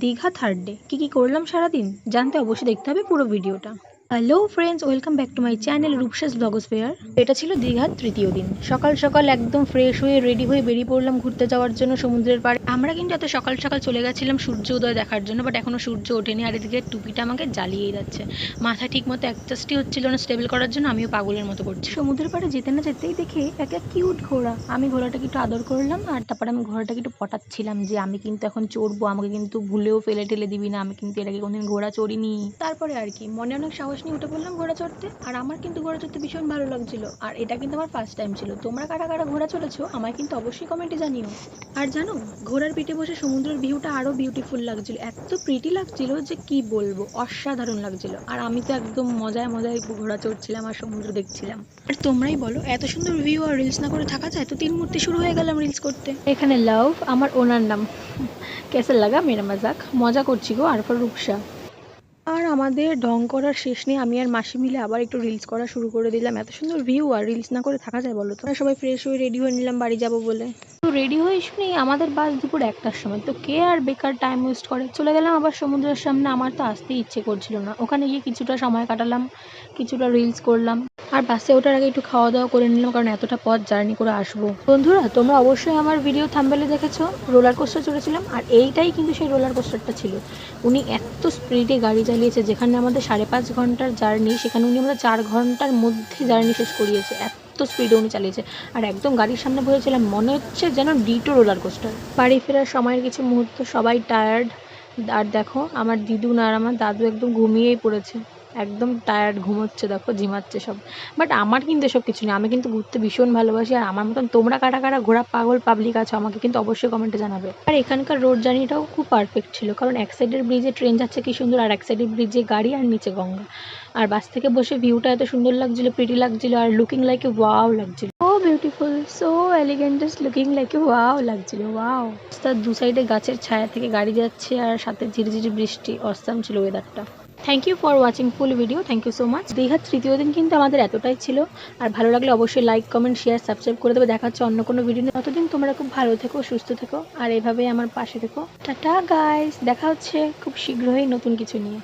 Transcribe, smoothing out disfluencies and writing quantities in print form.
Digha third day কি করলাম সারাদিন জানতে অবশ্যই দেখতে হবে পুরো ভিডিওটা। Hello friends, welcome back to my channel রূপসাস ব্লগোস্ফিয়ার। এটা ছিল দীঘার তৃতীয় দিন। সকাল সকাল একদম ফ্রেশ হয়ে রেডি হয়ে বেরিয়ে পড়লাম ঘুরতে যাওয়ার জন্য সমুদ্রের পাড়ে। আমরা কিন্তু এত সকাল সকাল চলে গেছিলাম সূর্য উদয় দেখার জন্য, বাট এখনো সূর্য ওঠেনি। আর এদিকে টুপিটা আমাকে জ্বালিয়েই যাচ্ছে, মাথা ঠিক মতো অ্যাডজাস্টই হচ্ছিল না স্টেবল করার জন্য। আমিও পাগলের মতো করছি। সমুদ্রের পাড়ে যেতে না যেতেই দেখে একটা কিউট ঘোড়া। আমি ঘোড়াটাকে একটু আদর করলাম, আর তারপরে আমি ঘোড়াটাকে একটু পটাচ্ছিলাম যে আমি কিন্তু এখন চড়বো, আমাকে কিন্তু ভুলেও ফেলে টেলে দিবি না, আমি কিন্তু এর আগে কোনোদিন ঘোড়া চড়িনি। তারপরে আর কি মনে অনেক সাহস নিয়ে উঠে পড়লাম ঘোড়া চড়তে। আর আমার কিন্তু ঘোড়া চড়তে ভীষণ ভালো লাগছিল, আর এটা কিন্তু আমার ফার্স্ট টাইম ছিল। তোমরা কারা কারা ঘোড়া চড়েছো আমায় কিন্তু অবশ্যই কমেন্টে জানিও। আর জানো, ঘোড়ার পিঠে বসে সমুদ্রের ভিউটা আরো বিউটিফুল লাগছিল, এত প্রিটি লাগছিল যে কি বলবো, অসাধারণ লাগছিল। আর আমি তো একদম মজায় মজায় ঘোড়া চড়ছিলাম আর সমুদ্র দেখছিলাম। আর তোমরাই বলো, এত সুন্দর ভিউ আর রিলস না করে থাকা যায়? তো তিন মূর্তি শুরু হয়ে গেলাম রিলস করতে। এখানে লাভ আমার ওনার নাম। কেসে লাগা মেরা মজাক, মজা করছি গো। আর পর রূপসা। আর আমাদের ঢং করার শেষ নেই, আমি আর মাসি মিলে আবার একটু রিলস করা শুরু করে দিলাম। এত সুন্দর ভিউ আর রিলস না করে থাকা যায় বলো তো? সবাই ফ্রেশ হয়ে রেডি হয়ে নিলাম বাড়ি যাব বলে। তো রেডি হয়ে শুনি আমাদের বাস দুপুর 1টার সময়। তো কে আর বেকার টাইম ওয়েস্ট করে, চলে গেলাম আবার সমুদ্রের সামনে। আমার তো আসতেই ইচ্ছে করছিল না, ওখানে গিয়ে কিছুটা সময় কাটালাম, কিছুটা রিলস করলাম। আর বাসে ওঠার আগে একটু খাওয়া দাওয়া করে নিলাম, কারণ এতটা পথ জার্নি করে আসবো। বন্ধুরা, তোমরা অবশ্যই আমার ভিডিও থাম্বনেলে দেখেছো রোলার কোস্টার চড়েছিলাম, আর এইটাই কিন্তু সেই রোলার কোস্টারটা ছিল। উনি এত স্পিডে গাড়ি চালিয়েছে, যেখানে আমাদের 5.5 ঘন্টার জার্নি, সেখানে উনি আমাদের 4 ঘন্টার মধ্যে জার্নি শেষ করিয়েছে। এত স্পিডে উনি চালিয়েছে। আর একদম গাড়ির সামনে বসেছিলাম, মনে হচ্ছে যেন ডিটো রোলার কোস্টার। বাড়ি ফেরার সময়ের কিছু মুহূর্ত, সবাই টায়ার্ড। আর দেখো আমার দিদুন আর আমার দাদু একদম ঘুমিয়েই পড়েছে, একদম টায়ার্ড, ঘুমোচ্ছে, দেখো ঝিমাচ্ছে সব। বাট আমার কিন্তু এসব কিছু নেই, আমি কিন্তু ঘুরতে ভীষণ ভালোবাসি। আর আমার মতন তোমরা কারা কারা ঘোরা পাগল পাবলিক আছো আমাকে কিন্তু অবশ্যই কমেন্টে জানাবে। আর এখানকার রোড জার্নিটাও খুব পারফেক্ট ছিল, কারণ এক সাইডের ব্রিজে ট্রেন যাচ্ছে কি সুন্দর, আর এক সাইডের ব্রিজে গাড়ি, আর নিচে গঙ্গা। আর বাস থেকে বসে ভিউটা এত সুন্দর লাগছিল, প্রিটি লাগছিল, আর লুকিং লাইক এ ওয়াও লাগছিল। So beautiful, so elegant, looking like a wow লাগছিল, ওয়াও। তার দু সাইডে গাছের ছায়া থেকে গাড়ি যাচ্ছে, আর সাথে ঝিরিঝিরি বৃষ্টি, অসাম ছিল ওয়েদারটা। Thank you for watching full video, thank you so much. দীঘার তৃতীয় দিন কিন্তু আমাদের এতটাই ছিল। আর ভালো লাগলে অবশ্যই লাইক, কমেন্ট, শেয়ার, সাবস্ক্রাইব করে দেবে। দেখা হচ্ছে অন্য কোনো ভিডিও নিয়ে। ততদিন তোমরা খুব ভালো থেকো, সুস্থ থেকো, আর এভাবেই আমার পাশে থেকো। টাটা গাইস, দেখা হচ্ছে খুব শীঘ্রই নতুন কিছু নিয়ে।